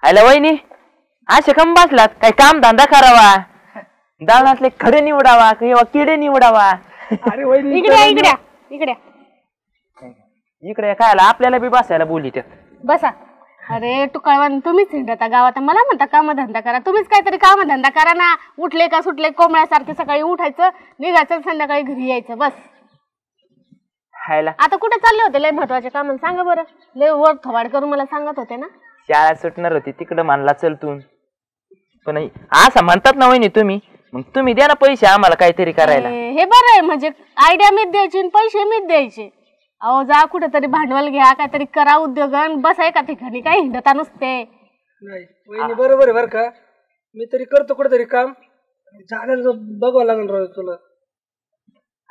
आयला वहिनी असे कम बसलात काही काम धंदा करावा दाळातले खडे निवडावा किंवा किडे निवडावा. अरे वहिनी इकडे इकडे इकडे इकडे काय आपल्याला बी बसायला बोली त्यात. बसा. अरे तू कळवान तुम्हीच हिंडता गावात मला म्हणता काम धंदा करा. तुम्हीच काहीतरी काम धंदा करा ना. उठले का सुटले कोंबड्यासारखे सकाळी उठायचं निघायचं संध्याकाळी घरी यायचं बस. हायला आता कुठे चालले होते लय महत्वाचे काम सांगा बरं. लय वर थवाड करून मला सांगत होते ना. शाळा सुटणार होती तिकडं मानला चलतून पण असं म्हणतात ना वहिनी तुम्ही मग तुम्ही द्या ना पैसे आम्हाला काहीतरी करायला. हे बरं आहे म्हणजे आयडिया मीच द्यायची पैसे मीच द्यायचे. अहो जा कुठेतरी भांडवल घ्या काहीतरी करा उद्योग बस एका ठिकाणी काही हिंडता नुसते. नाही वहिनी बरोबर आहे बरं का. मी तरी करतो कुठेतरी काम जागा बघावं लागेल राव तुला.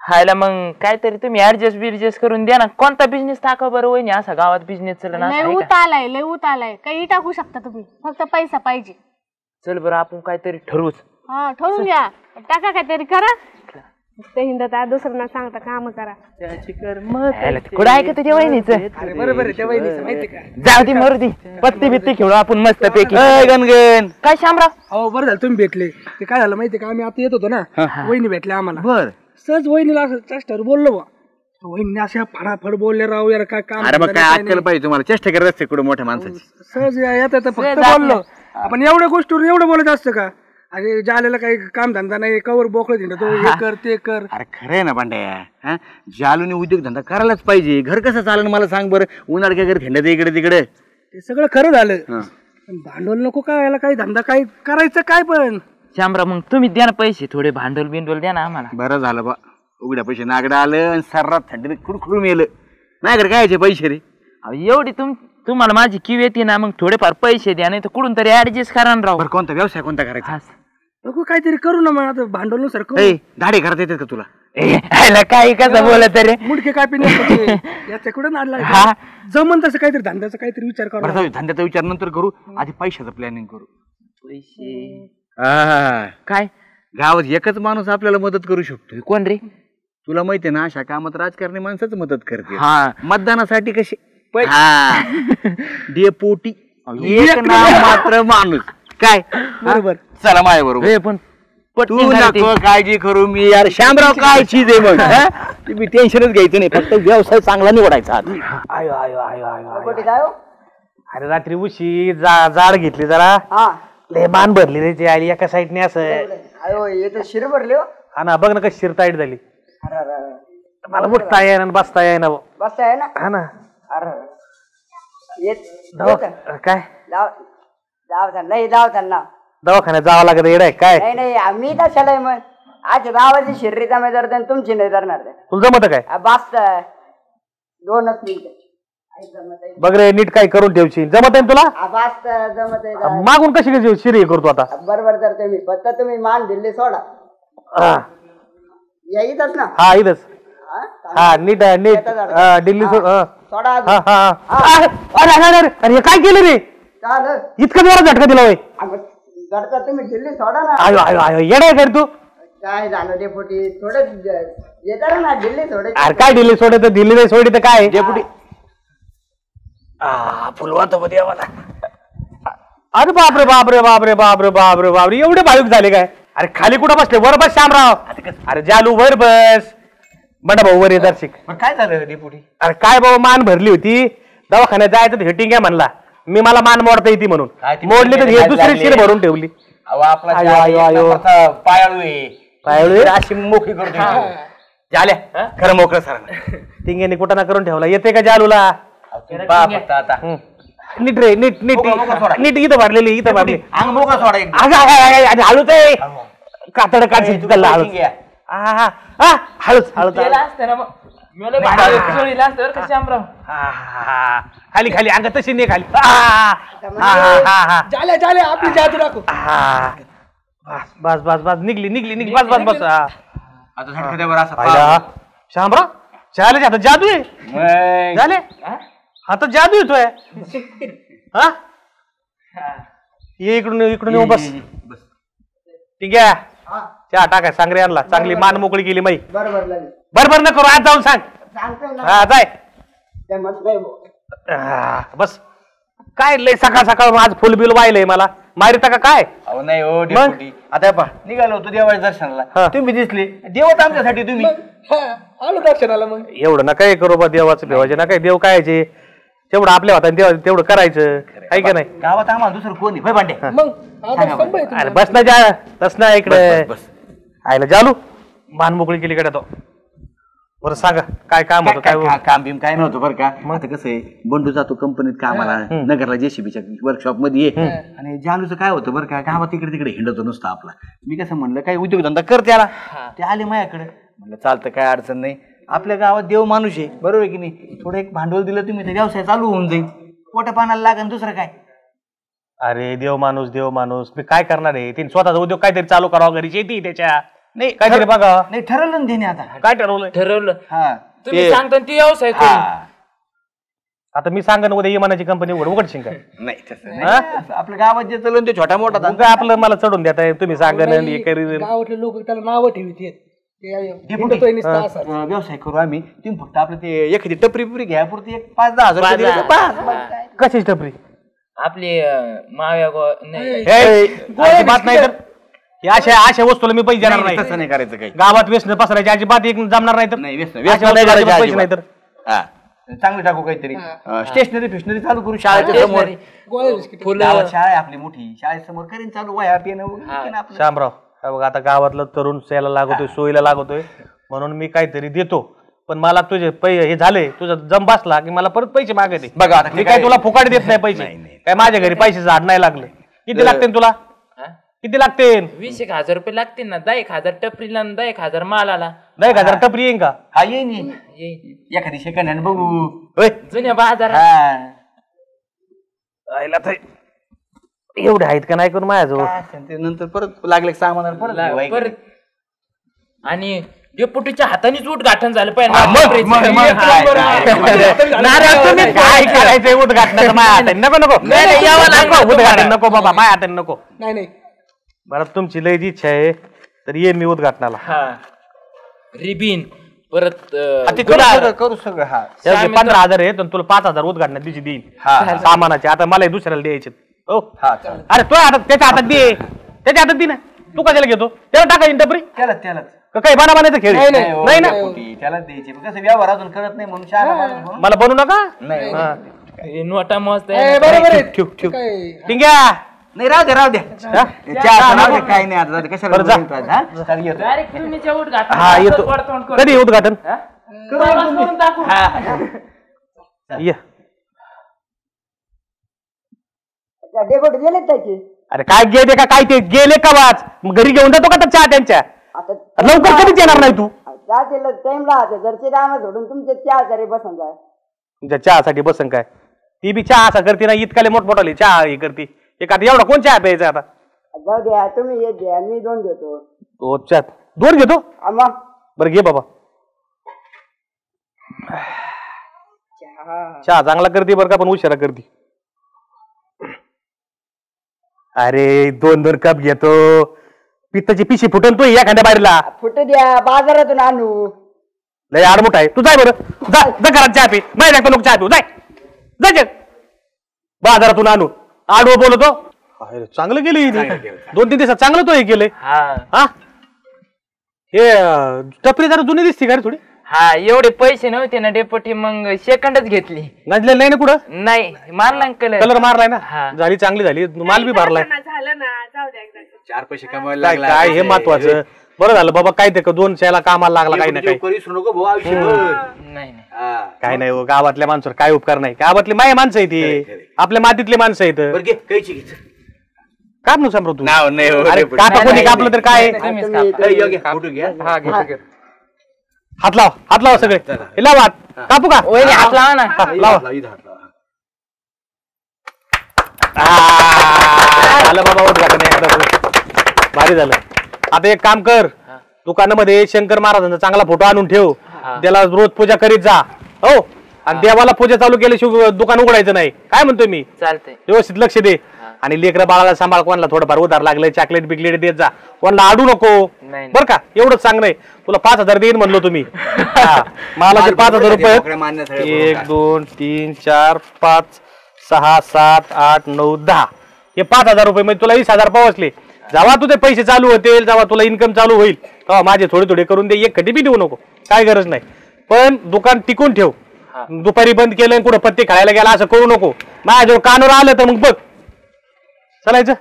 हायला मग काहीतरी तुम्ही ऍडजस्ट बिडजस्ट करून द्या ना. कोणता बिझनेस टाका बरं वहिनी असा गावात बिझनेस चला लय उत आलाय लय उत आलाय काही टाकू शकता तुम्ही फक्त पैसा पाहिजे. चल बरं आपण काहीतरी ठरवूच. हा ठरवून घ्या टाका काहीतरी करा. ते हिंडता दुसऱ्यांना सांगता काम करा. कुठं ऐकत त्या वहिनीचं. बरोबर आहे त्या वहिनीचं माहिती का. जाऊ ती मरू ती पत्ती बित्ती खेळू आपण मस्त पैकी. गणगण काय शामराव. हो बरं झालं तुम्ही भेटले. ते काय झालं माहिती का आम्ही आता येत होतो ना वहिनी भेटल्या आम्हाला. बर सहज वहिनीला असं चेष्टावर बोललो बा. वहिनी अशा फडाफड बोलले राव यार काय काम. अरे मग काय अक्कल पाहिजे तुम्हाला चेष्टा करत असते कुठं मोठ्या माणसाची. सहज येत फक्त बोललो. आपण एवढ्या गोष्टीवर एवढं बोलत असतं का. अरे जालेला काही काम धंदा नाही कवर बोकळ हिंडतो हे कर ते कर. अरे खरंय ना पांड्या जालूने उद्योग धंदा करायलाच पाहिजे. घर कसं चालेल मला सांग बरं. उन्हाळ काय करत हिंडत इकडे तिकडे. ते सगळं खरं झालं पण भांडवल नको काय याला काही धंदा काय करायचं काय पण. शामराव मग तुम्ही द्या ना पैसे थोडे भांडवल बिंडवल द्या ना आम्हाला. बरं झालं बा उघड्या पैसे नागडं आलं आणि सर्रात थंडीत खुरखुरून मेलं. नाही काय पैसे रे. एवढी तुम्हाला माझी किव येते ना मग थोडेफार पैसे द्या नाही तर कुठून तरी ऍडजस्ट करा ना राव. बरं कोणता व्यवसाय कोणता करायचा. नको काहीतरी करू ना मग आता भांडवलनुसार करू. दाढी करता येतात का तुला. काय कसं बोलत रे. मुडके काय पिणे याच्या कुठं नाडला जमन तसं काहीतरी धंद्याचा काहीतरी विचार करू. धंद्याचा विचार नंतर करू आधी पैशाचं प्लॅनिंग करू. पैसे काय गावात एकच माणूस आपल्याला मदत करू शकतो. कोण रे. तुला माहितीये ना अशा कामात राजकारणी माणसाच मदत करते. हा मतदानासाठी कशी डेपोटी एक नाम मात्र माणूस काय बरोबर. चला माझ्या बरोबर. पण तू नको काळजी करू मी यार शामराव काय चीज आहे मग. तुम्ही टेन्शनच घ्यायचं नाही फक्त व्यवसाय चांगला निवडायचा. आयो आयो आयो आयो अरे रात्री उशी जाड घेतली जरा लय मान भरली रे ती आली एका साईडने असं. शिर भरले हा ना बघ ना कशी शिर टाईट झाली. मला उठता येईना बसता येईना. बसता आहे ना. हा ना काय दवाखान्यात जावं लागत येड काय. नाही नाही आम्ही कशाला मग आज गावाची शिर्री जमा धरते तुमची नाही धरणार. तुला जमत काय बस 2 मिनिट बघ रे नीट काय करून ठेवशील. जमत आहे तुला बस जमत आहे. मागून कशी शिरी करतो आता. बरोबर तर तुम्ही फक्त तुम्ही मान दिल्ली सोडा यायच ना. हा इथंच हा नीट नीट दिल्ली सोडा. अरे काय केलं रे चाल इतका जोरात झटका दिला होय. घडता तुम्ही दिल्ली सोडा ना. आयो आयो आयो येडा कर तू. काय झालं डेपुटी थोडं येतात ना दिल्ली सोड. अरे काय दिल्ली सोडे तर दिल्ली नाही सोडी तर काय डेपुटी. फुलवात मध्ये आम्हाला. अरे बापरे बापरे बापरे बापरे बापरे बापरे एवढे भाविक झाले काय. अरे खाली कुठं बसले वर बस शामराव. अरे जालू वर बस. बंडा भाऊ वर ये दर्शिक. काय झालं डेपुटी. अरे काय बाबा मान भरली होती दवाखान्यात जायचं तर हिटिंग आहे म्हणला. मी मला मान मोडता येते म्हणून मोडली तर हे दुसरी शिर भरून ठेवली. पायाळू अशी मोकळी करतो झाल्या खरं मोकळं सर. टिंग्याने कुठं ना करून ठेवला येते का जालूला. आता नीट रे नीट नीट नीट इथं भरलेली इथं भरली. अंग मोकळं सोडा. हळूच आहे कातड काढशील त्याला हळूच. हळूच हळूच खाली खाली अंग तशी नाही खाली. आपली जादू दाखव. बस बस बस निघली निघली निघली बस बस बस. आता शामराव चाले आता जादू आहे झाले आता जादू येतोय. हा ये इकडून इकडून येऊ बस. ठीक आहे चहा टाकाय सांग रे आणला चांगली मान मोकळी केली माई. बरोबर न करू आज जाऊन सांग. हा जाय बस काय लय सकाळ सकाळ आज फुल बिल वाहिलंय मला मारिता का काय? अहो नाही हो डेपुटी, आता पहा निघालो होतो देवाच्या दर्शनाला, तुम्ही दिसले देवत आमच्यासाठी तुम्ही. आलो दर्शनाला मग. एवढं नका हे करू बा देवाचं भेवायचे नका देव कायचे तेवढं आपल्या हाताने देवा तेवढं करायचं आहे का नाही. गावात आम्हाला दुसरं कोणी होय भांडे. मग आता संपय अरे बस ना जा तस ना इकडे आयला जालू मान मोकळी केली कडे तो. बरं सांगा काय काम होतं काय काम बिम काय नव्हतं बरं का. आता कसं आहे बंडू जातो कंपनीत कामाला नगरला जेसीबीच्या वर्कशॉप मध्ये आणि जालूचं काय होतं बरं का गावात तिकडे तिकडे हिंडतो नुसतं आपला. मी कसं म्हणलं काही उद्योगधंदा कर त्याला, ते आले माझ्याकडे म्हणलं चालतं काय अडचण नाही, आपल्या गावात देव माणूस आहे बरोबर आहे की नाही, थोडं एक भांडवल दिलं तुम्ही तर व्यवसाय चालू होऊन जाईल, पोटा पाण्याला लागेल दुसरं काय. अरे देव माणूस मी काय करणार आहे तिने स्वतःचा उद्योग काहीतरी चालू करावा घरी शेती त्याच्या नाही काहीतरी बघा. नाही ठरवलं ना त्याने आता. काय ठरवलं ठरवलं तुम्ही सांगता ती व्यवसाय करू. आता मी सांगा उद्या इमानाची कंपनी उघडशील काय? नाही तसं नाही. आपल्या गावात जे चालून ते छोटा मोठा काय आपलं मला चढून देताय तुम्ही सांगा गावातले लोक त्याला नावं ठेवतात. व्यवसाय करू आम्ही, तुम्ही फक्त आपलं ते एखादी टपरी पुरी घ्या पुरती 5-10 हजार रुपये दिले तर बस. कशी टपरी आपली माव्या अजिबात नाही तर अशा वस्तूला मी पैसे देणार नाही. तसं नाही करायचं काही. गावात व्यसन पसरायची अजिबात एक जमणार नाही तर नाही व्यसन पैसे नाही तर चांगलं टाकू काहीतरी स्टेशनरी फिशनरी चालू करू शाळेच्या समोर. गावात शाळा आहे आपली मोठी, शाळेसमोर करीन चालू वह्या पेन. शामराव बघा आता गावातलं तरुण सेला लागतोय सोयीला लागतोय म्हणून मी काहीतरी देतो, पण मला तुझे हे झाले तुझा जम बसला की मला परत पैसे मागायचे. बघा आता मी काय तुला फुकाट देत नाही पैसे, काय माझ्या घरी पैसे झाड नाही लागले. किती लागते तुला? किती लागते? 20,000 रुपये लागतील ना. 10,000 टपरीला 10,000 मालाला. 10,000 टपरी येईन का? हा येईन एखादी सेकंड हँड बघू जुन्या बाजारात. एवढे आहेत का नाही करून माझ्याजवळ. नंतर परत लागले सामान परत आणि डेपुटीच्या हातानेच उद्घाटन झालं काय करायचंय उद्घाटनाचं माझ्या हाताने? नको उद्घाटन नको बाबा माझ्या हाताने नको. नाही बरं तुमची लय इच्छा आहे तर ये मी उद्घाटनाला. रिबीन परत करू सगळं. हा 15,000 आहे तुला 5,000 उद्घाटनात दिवशी देईन सामानाचे. आता मला दुसऱ्याला द्यायचे. हो अरे तो हातात त्याच्या हातात दे, त्याच्या हातात दे ना. तू कशाला घेतो? त्याला टाकायची टपरी त्यालाच काही बना बनायचं खेळ नाही ना. त्यालाच द्यायचे कसं व्यवहार अजून करत नाही म्हणून शाळा मला बनवू नका. नोटा मस्त टिंग्या नाही राहू द्या काही नाही आता कशाला. हा येतो. कधी उद्घाटन? डेपुटी गेले त्याची. अरे काय गेले का काय ते गेले का वाच घरी घेऊन जातो का चहा त्यांच्या? लवकर कधीच येणार नाही तू. टाइम राहते घरचे काम सोडून तुमचे चहा बसन जाय. तुमच्या चहासाठी बसन काय? ती बी चहा असा करते ना इतकाले मोठमोठाले चहा हे करते. एक आता एवढा कोण चहा प्यायचा आता? जाऊ द्या तुम्ही येत द्या मी 2 घेतो. 2 घेतो. मग बरं घे बाबा. चहा चांगला करते बरं का पण उशिरा करते. अरे 2 कप घेतो. पित्ताची पिशी फुटन तू एखाद्या बाहेरला फुटू द्या बाजारातून आणू. लय आडमुठ आहे तू. जाय बरं जा घरात चहा पी. बाहेर नको चहा पिऊ. जाय बाजारातून आणू. आडवं बोलतो. चांगलं केलं 2-3 दिवसात चांगलं तो हे केलंय. हा हे टपरी जरा जुनी दिसते का रे थोडी? हा एवढे पैसे नव्हते ना डेपुटी मग सेकंडच घेतली. गाजलेलं नाही ना कुठं? नाही मारला कलर मारलाय ना. झाली चांगली झाली. माल बी भरलाय. 4 पैसे कमवायला लागला काय हे महत्वाचं. बरं झालं बाबा काय ते 2 चहाला कामाला लागला काही ना काही. काय नाही हो गावातल्या माणसावर काय उपकार नाही. गावातली माय माणसं आहे ती आपल्या मातीतली माणसं आहेत. काप नु समृद्ध तू. कापा कोणी कापलं तर काय? हात लावा सगळे. लावा हात. कापू का? हात लावा ना. लावा. झालं बाबा उद्घाटन एकदा भारी झालं. आता एक काम कर दुकानामध्ये शंकर महाराजांचा चांगला फोटो आणून ठेव. त्याला रोज पूजा करीत जा. हो आणि देवाला पूजा चालू केल्याशिवाय दुकान उघडायचं नाही. काय म्हणतोय मी? चालतंय. व्यवस्थित लक्ष दे. आणि लेकरं बाळाला सांभाळ. कोणाला थोडंफार उधार लागलंय चॉकलेट बिकलेट देत जा. कोणाला आडू नको बरं का. एवढंच सांग. नाही तुला 5,000 देईन म्हणलो तुम्ही. मला 5,000 रुपये 1 2 3 4 5 6 7 8 9 10 हे 5,000 रुपये म्हणजे तुला 20,000 पोहोचले. जेव्हा तुझे पैसे चालू होतील जेव्हा तुला इन्कम चालू होईल तेव्हा माझे थोडे थोडे करून दे. एक खड्डी बी देऊ नको, काय गरज नाही. पण दुकान टिकून ठेव. दुपारी बंद केलं कुठं पत्ते खायला गेला असं करू नको. माझ्याजवळ कानावर आलं तर मग बघ चालायचं.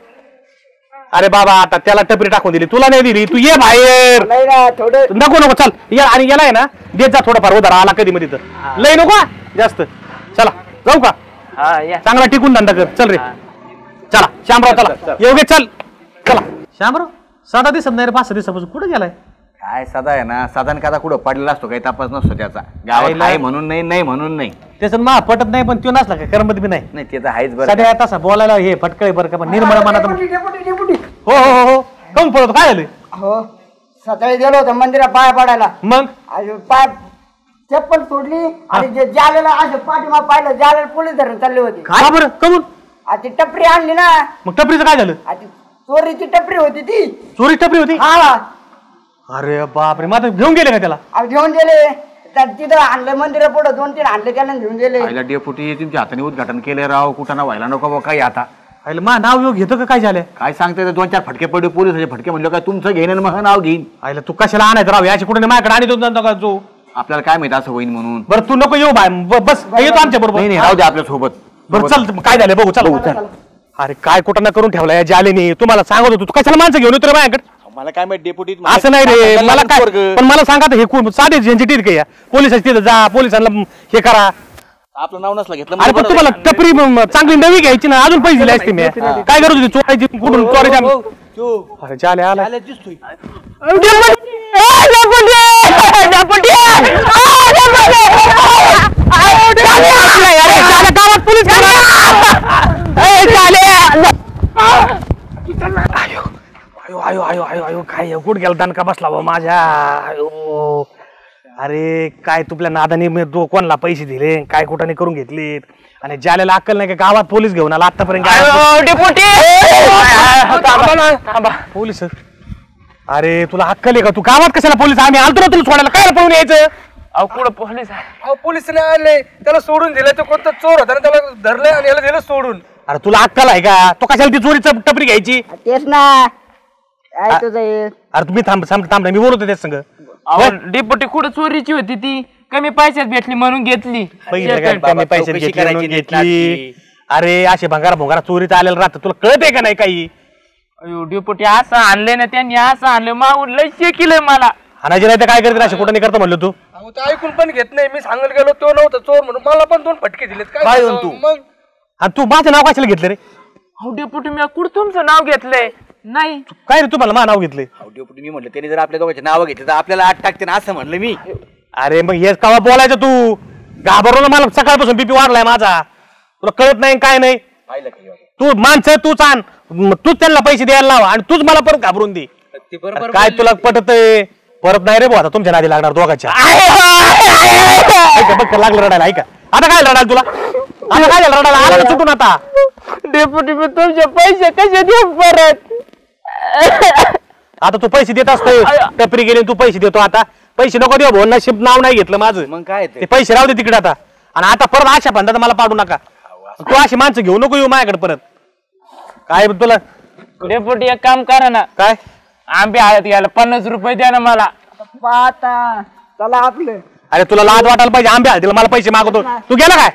अरे बाबा आता त्याला टपरी टाकून दिली, तुला नाही दिली, तू ये बाहेर. नाही ना थोडं नको चल या. आणि याला आहे ना देत जा थोडंफार उधार आला कधी मध्ये तर लय नको जास्त. चला जाऊ का? हा या. चांगला टिकून धंदा कर. चल रे चला श्यामराव चला योगेश चल. चला श्यामराव साधा दिसत नाही रे 5-6 दिवसापासून कुठे गेलाय? काय सदा आहे ना, साधारण कादा कुठं पडलेला असतो, काही तपास नसतो त्याचा. गावात आहे म्हणून नाही, नाही म्हणून नाही. त्याचं मा पटत नाही पण तो नसला का करमत बी नाही. नाही ते तर आहेच बरं. सध्या तसा बोलायला हे फटकळे बरं का पण निर्मळ मनात. डेपुटी हो हो हो काऊन पळतो काय झालं? हो सकाळी गेलो होतो मंदिरात पाया पडायला. मग पाय चप्पल सोडली आणि जे जालेला असं पाठीमा पाहिलं जालेला पोलीस धरून चालले होते. काय बरं कमून? ती टपरी आणली ना. मग टपरीचं काय झालं? ती चोरीची टपरी होती ती. चोरी टपरी होती? हा अरे बापरे मग आता घेऊन गेले का त्याला? घेऊन गेले तिथं आणलं मंदिरा पुढे 2-3 आणले त्याला घेऊन गेले. पहिला डेपुटी तुमच्या हाताने उद्घाटन केले राव, कुठं ना व्हायला नको काही. आता मा नाव योग घेतो का काय झालं? काय सांगते 2-4 फटके पडले पोलिसाचे फटके म्हणलं काय तुमचं घेईन आणि मग नाव घेईन. आयला तू कशाला आणायचं राव याची कुठे माझ्याकडे आणि तो जो आपल्याला काय माहिती असं होईन म्हणून. बरं तू नको येऊ बाय बस येतो आमच्या बरोबर. नाही राहू दे आपल्या सोबत. बरं चल काय झालं बघू चल. अरे काय कुठं ना करून ठेवला या जालेने. तुम्हाला सांगत होतो तू कशाला माणसं घेऊन येतो रे माझ्याकडे? मला काय माहिती डेपुटी असं नाही रे मला काय पण मला सांगा हे साधे झंझटीत का या पोलिसाच्या तिथं जा पोलिसांना हे करा. आपलं नाव नसलं घेतलं. अरे पण तुम्हाला टपरी चांगली नवी घ्यायची ना अजून पैसे दिले असते मी. काय करत होती चोरायची कुठून चोरायची? अरे चाले आला गावात पोलीस आयो आयो आयो आयो काय गुड गेला दणका बसला बा माझ्या. आयो अरे काय तुपल्या नादाने मी कोणाला पैसे दिले काय कुठाने करून घेतले आणि ज्याला अक्कल नाही का गावात पोलीस घेऊन आला आतापर्यंत. पोलीस अरे तुला अक्कल आहे का? तू गावात कशाला पोलीस? आम्ही आलतो ना तुला सोडायला, काय पळून यायचं? अहो कुठं पोलीस पोलीस आले त्याला सोडून दिलं. तो कोणता चोर होता ना त्याला धरलं आणि याला दिलं सोडून. अरे तुला अक्कल आहे का? तो कशाला ती चोरीचं टपरी घ्यायची? तेच ना काय तुझं हे? अरे तुम्ही थांब मी बोलतो त्याच संग. अहो डेपुटी कुठं चोरीची होती ती, कमी पैशात भेटली म्हणून घेतली. कमी पैशात घेतली. अरे असे भंगारा चोरीचं आलेलं राहतं, तुला कळत आहे का नाही काही? अयो डेपुटी असं आणले ना त्यांनी, असं आणलं मागून लय शेकिलंय मला. हाणायचे नाही तर काय करते असे कुठं नाही करतो म्हणलं तू? ते ऐकून पण घेत नाही. मी सांगायला गेलो तो नव्हता चोर म्हणून मला पण 2 फटके दिलेत. काय तू मग? आणि तू माझं नाव कशाला घेतलं रे? अहो डेपुटी मी कुठं तुमचं नाव घेतलंय? नाही काय रे तुम्हाला माझं नाव घेतलंय? डेपुटी मी म्हटलं त्यांनी जर आपल्या दोघांचे नाव घेतले तर आपल्याला 8 टाकते ना असं म्हणलं मी. अरे मग हेच कावा बोलायचं तू? घाबरवलं मला सकाळपासून बीपी वाढलाय माझा. तुला कळत नाही काय नाही? तू माणसं तूच आण, तूच त्यांना पैसे द्यायला लाव आणि तूच मला परत घाबरून दे. काय तुला पटत परत नाही रे भाऊ आता तुमच्या नादी लागणार दोघांच्या. बघ लागलं रडायला. ऐका आता काय रडायला तुला? आता काय झालं रडायला? आला चुटून आता. डेपुटी मी तुमचे पैसे कसे देऊ परत? आता तू पैसे देत असतो टपरी गेली तू पैसे देतो. आता पैसे नको देऊ भाऊ, नशीब नाव नाही घेतलं माझं. मग काय ते पैसे राहू दे तिकडे आता. आणि आता परत अशा बंधात मला पाडू नका. तू अशी माणसं घेऊ नको येऊ माझ्याकडे परत. काय तुला डेपुटी एक काम करा ना, काय आंबे हळद घ्यायला 50 रुपये द्या ना मला. पाहता चला आपलं. अरे तुला लाज वाटायला पाहिजे. आंबे हळदीला मला पैसे मागवतो. तू गेला काय?